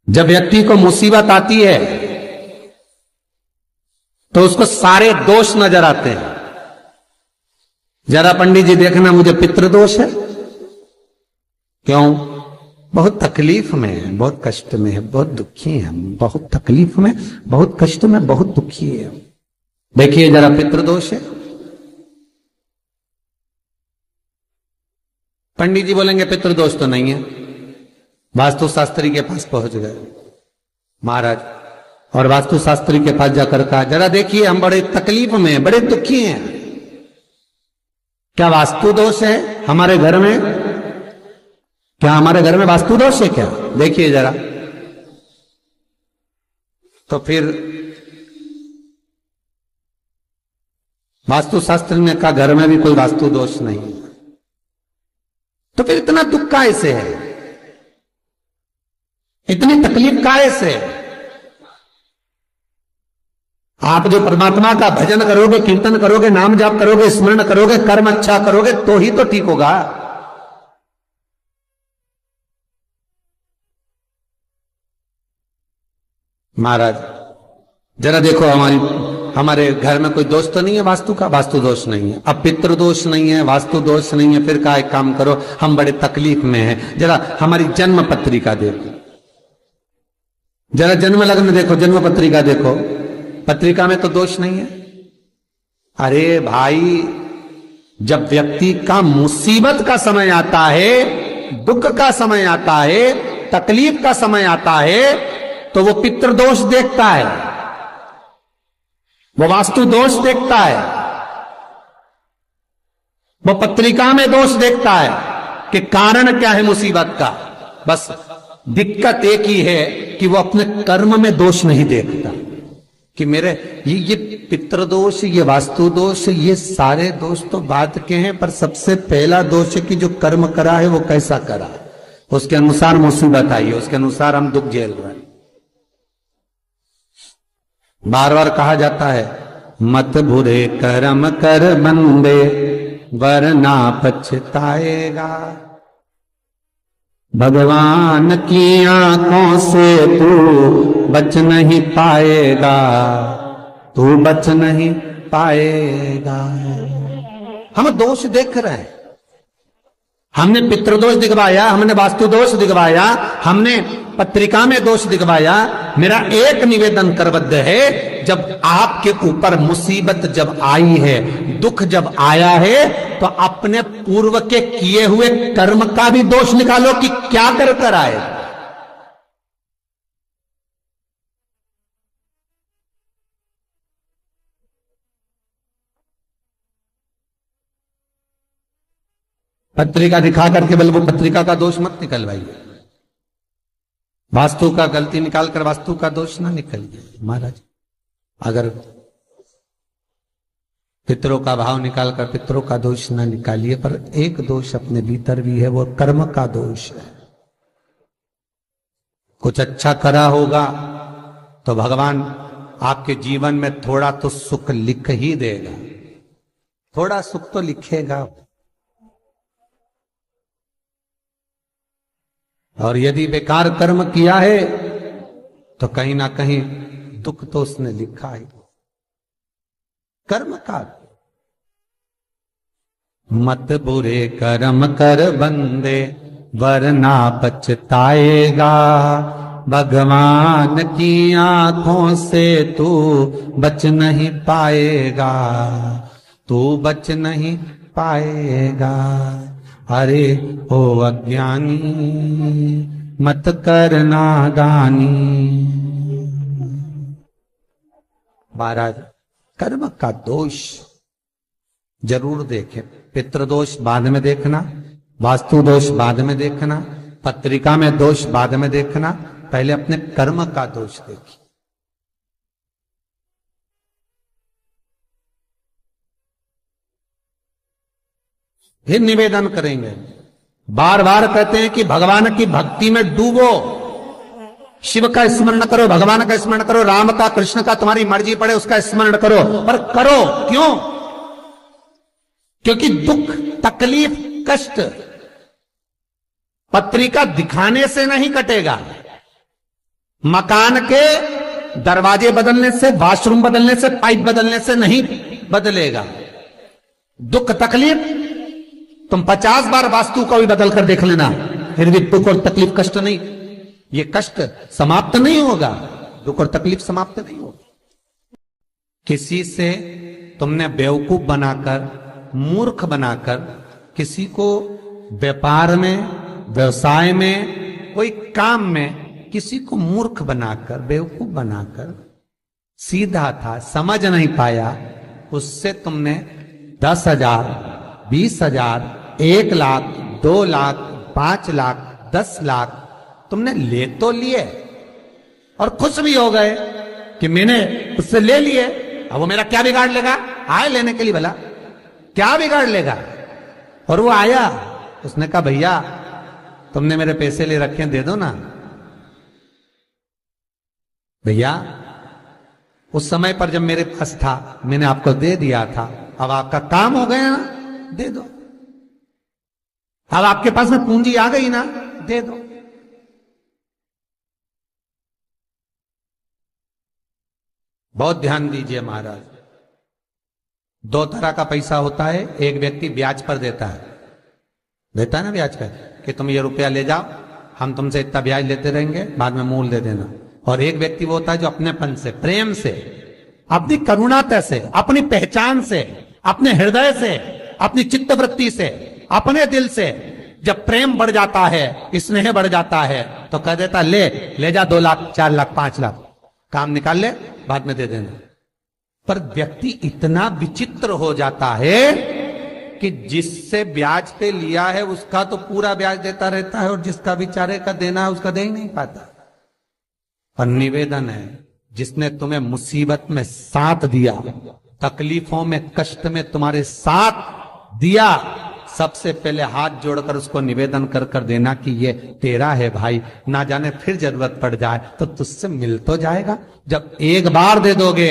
जब व्यक्ति को मुसीबत आती है तो उसको सारे दोष नजर आते हैं। जरा पंडित जी देखना, मुझे पितृदोष है। क्यों? बहुत तकलीफ में है, बहुत कष्ट में है, बहुत दुखी है, बहुत तकलीफ में, बहुत कष्ट में, बहुत दुखी है। देखिए जरा, पितृदोष है। पंडित जी बोलेंगे पितृदोष तो नहीं है। वास्तु शास्त्री के पास पहुंच गए महाराज, और वास्तु शास्त्री के पास जाकर कहा, जरा देखिए हम बड़े तकलीफ में हैं, बड़े दुखी हैं, क्या वास्तु दोष है हमारे घर में? क्या हमारे घर में वास्तु दोष है क्या? देखिए जरा। तो फिर वास्तु शास्त्री ने कहा, घर में भी कोई वास्तु दोष नहीं है। तो फिर इतना दुख काहे से है, इतनी तकलीफ काहे से? आप जो परमात्मा का भजन करोगे, कीर्तन करोगे, नाम जाप करोगे, स्मरण करोगे, कर्म अच्छा करोगे तो ही तो ठीक होगा। महाराज जरा देखो, हमारे घर में कोई दोष तो नहीं है वास्तु का? वास्तु दोष नहीं है। अब पितृ दोष नहीं है, वास्तु दोष नहीं है, फिर का एक काम करो, हम बड़े तकलीफ में हैं, जरा हमारी जन्म पत्रिका देखो, जरा जन्म लग्न देखो, जन्म पत्रिका देखो, पत्रिका में तो दोष नहीं है। अरे भाई, जब व्यक्ति का मुसीबत का समय आता है, दुख का समय आता है, तकलीफ का समय आता है, तो वो पितृदोष देखता है, वो वास्तु दोष देखता है, वो पत्रिका में दोष देखता है कि कारण क्या है मुसीबत का। बस दिक्कत एक ही है कि वो अपने कर्म में दोष नहीं देखता कि मेरे ये पितृदोष, ये वास्तु दोष, ये सारे दोष तो बात के हैं, पर सबसे पहला दोष है कि जो कर्म करा है वो कैसा करा, उसके अनुसार मुसीबत आई है, उसके अनुसार हम दुख झेल रहे हैं। बार बार कहा जाता है, मत बुरे कर्म कर बंदे वरना पछताएगा, भगवान की आंखों से तू बच नहीं पाएगा, तू बच नहीं पाएगा। हम दोष देख रहे हैं, हमने पितृदोष दिखवाया, हमने वास्तु दोष दिखवाया, हमने पत्रिका में दोष दिखवाया। मेरा एक निवेदन करबद्ध है, जब आपके ऊपर मुसीबत जब आई है, दुख जब आया है, तो अपने पूर्व के किए हुए कर्म का भी दोष निकालो कि क्या कर आए। पत्रिका दिखा करके केवल वो पत्रिका का दोष मत निकलवाइए, वास्तु का गलती निकालकर वास्तु का दोष ना निकलिए। महाराज अगर पितरों का भाव निकालकर पितरों का दोष ना निकालिए, पर एक दोष अपने भीतर भी है, वो कर्म का दोष है। कुछ अच्छा करा होगा तो भगवान आपके जीवन में थोड़ा तो सुख लिख ही देगा, थोड़ा सुख तो लिखेगा। और यदि बेकार कर्म किया है तो कहीं ना कहीं दुख तो उसने लिखा है, कर्म का। मत बुरे कर्म कर बंदे वरना पछताएगा, भगवान की आंखों से तू बच नहीं पाएगा, तू बच नहीं पाएगा। अरे ओ अज्ञानी मत करना दानी। महाराज कर्म का दोष जरूर देखें, पितृदोष बाद में देखना, वास्तु दोष बाद में देखना, पत्रिका में दोष बाद में देखना, पहले अपने कर्म का दोष देखिए। फिर निवेदन करेंगे, बार बार कहते हैं कि भगवान की भक्ति में डूबो, शिव का स्मरण करो, भगवान का स्मरण करो, राम का, कृष्ण का, तुम्हारी मर्जी पड़े उसका स्मरण करो, पर करो क्यों? क्योंकि दुख, तकलीफ, कष्ट पत्रिका दिखाने से नहीं कटेगा, मकान के दरवाजे बदलने से, वॉशरूम बदलने से, पाइप बदलने से नहीं बदलेगा। दुख तकलीफ तुम 50 बार वास्तु को भी बदल कर देख लेना, फिर भी दुख और तकलीफ, कष्ट नहीं, ये कष्ट समाप्त नहीं होगा, दुख और तकलीफ समाप्त नहीं होगा। किसी से तुमने बेवकूफ बनाकर, मूर्ख बनाकर, किसी को व्यापार में, व्यवसाय में, कोई काम में किसी को मूर्ख बनाकर, बेवकूफ बनाकर, सीधा था समझ नहीं पाया, उससे तुमने 10,000, 20,000, 1 लाख, 2 लाख, 5 लाख, 10 लाख तुमने ले तो लिए और खुश भी हो गए कि मैंने उससे ले लिए, अब वो मेरा क्या बिगाड़ लेगा, आए लेने के लिए, भला क्या बिगाड़ लेगा। और वो आया, उसने कहा भैया तुमने मेरे पैसे ले रखे हैं, दे दो ना। भैया उस समय पर जब मेरे पास था मैंने आपको दे दिया था, अब आपका काम हो गया ना, दे दो। अब आपके पास में पूंजी आ गई ना, दे दो। बहुत ध्यान दीजिए महाराज, 2 तरह का पैसा होता है। एक व्यक्ति ब्याज पर देता है ना ब्याज पर, कि तुम ये रुपया ले जाओ, हम तुमसे इतना ब्याज लेते रहेंगे, बाद में मूल दे देना। और एक व्यक्ति वो होता है जो अपनेपन से, प्रेम से, अपनी करुणाता से, अपनी पहचान से, अपने हृदय से, अपनी चित्तवृत्ति से, अपने दिल से जब प्रेम बढ़ जाता है, स्नेह बढ़ जाता है, तो कह देता ले जा 2 लाख, 4 लाख, 5 लाख, काम निकाल ले, बाद में दे देना। पर व्यक्ति इतना विचित्र हो जाता है कि जिससे ब्याज पे लिया है उसका तो पूरा ब्याज देता रहता है, और जिसका बेचारे का देना है उसका दे ही नहीं पाता। और निवेदन है, जिसने तुम्हें मुसीबत में साथ दिया, तकलीफों में, कष्ट में तुम्हारे साथ दिया, सबसे पहले हाथ जोड़कर उसको निवेदन कर कर देना कि ये तेरा है भाई, ना जाने फिर जरूरत पड़ जाए तो तुझसे मिल तो जाएगा। जब एक बार दे दोगे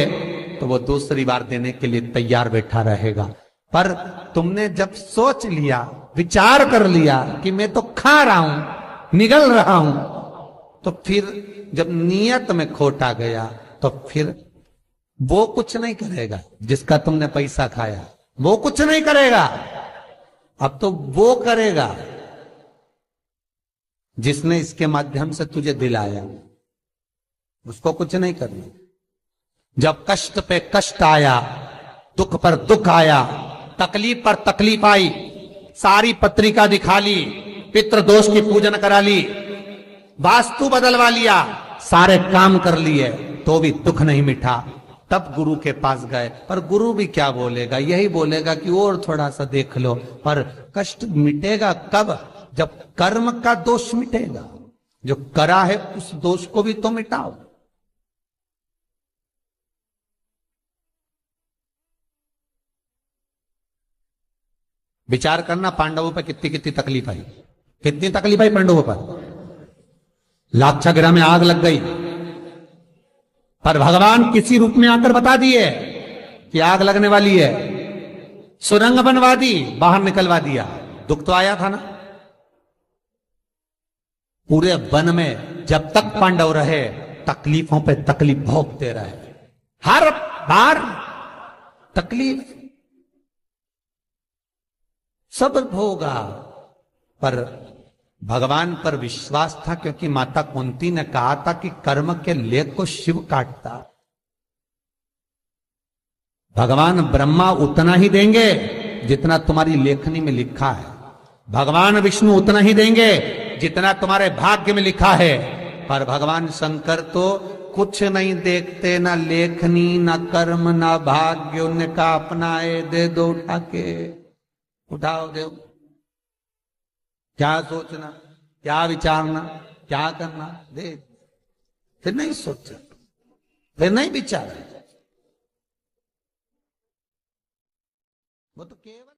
तो वो दूसरी बार देने के लिए तैयार बैठा रहेगा। पर तुमने जब सोच लिया, विचार कर लिया कि मैं तो खा रहा हूं, निगल रहा हूं, तो फिर जब नियत में खोट आ गया तो फिर वो कुछ नहीं करेगा। जिसका तुमने पैसा खाया वो कुछ नहीं करेगा, अब तो वो करेगा जिसने इसके माध्यम से तुझे दिलाया, उसको कुछ नहीं करना। जब कष्ट पे कष्ट आया, दुख पर दुख आया, तकलीफ पर तकलीफ आई, सारी पत्रिका दिखा ली, पितृदोष की पूजन करा ली, वास्तु बदलवा लिया, सारे काम कर लिए, तो भी दुख नहीं मिटा। तब गुरु के पास गए, पर गुरु भी क्या बोलेगा, यही बोलेगा कि और थोड़ा सा देख लो। पर कष्ट मिटेगा कब? जब कर्म का दोष मिटेगा। जो करा है उस दोष को भी तो मिटाओ। विचार करना, पांडवों पर कितनी कितनी तकलीफ आई, कितनी तकलीफ आई पांडवों पर। लाक्षागृह में आग लग गई, पर भगवान किसी रूप में आकर बता दिए कि आग लगने वाली है, सुरंग बनवा दी, बाहर निकलवा दिया। दुख तो आया था ना। पूरे वन में जब तक पांडव रहे तकलीफों पे तकलीफ भोगते रहे, हर बार तकलीफ, सब भोगा, पर भगवान पर विश्वास था, क्योंकि माता कुंती ने कहा था कि कर्म के लेख को शिव काटता। भगवान ब्रह्मा उतना ही देंगे जितना तुम्हारी लेखनी में लिखा है, भगवान विष्णु उतना ही देंगे जितना तुम्हारे भाग्य में लिखा है। पर भगवान शंकर तो कुछ नहीं देखते, ना लेखनी, ना कर्म, ना भाग्य, उनका अपनाए, दे दो उठा के, उठाओ दो। क्या सोचना, क्या विचारना, क्या करना, दे। फिर नहीं सोचा, फिर नहीं विचारा, वो तो केवल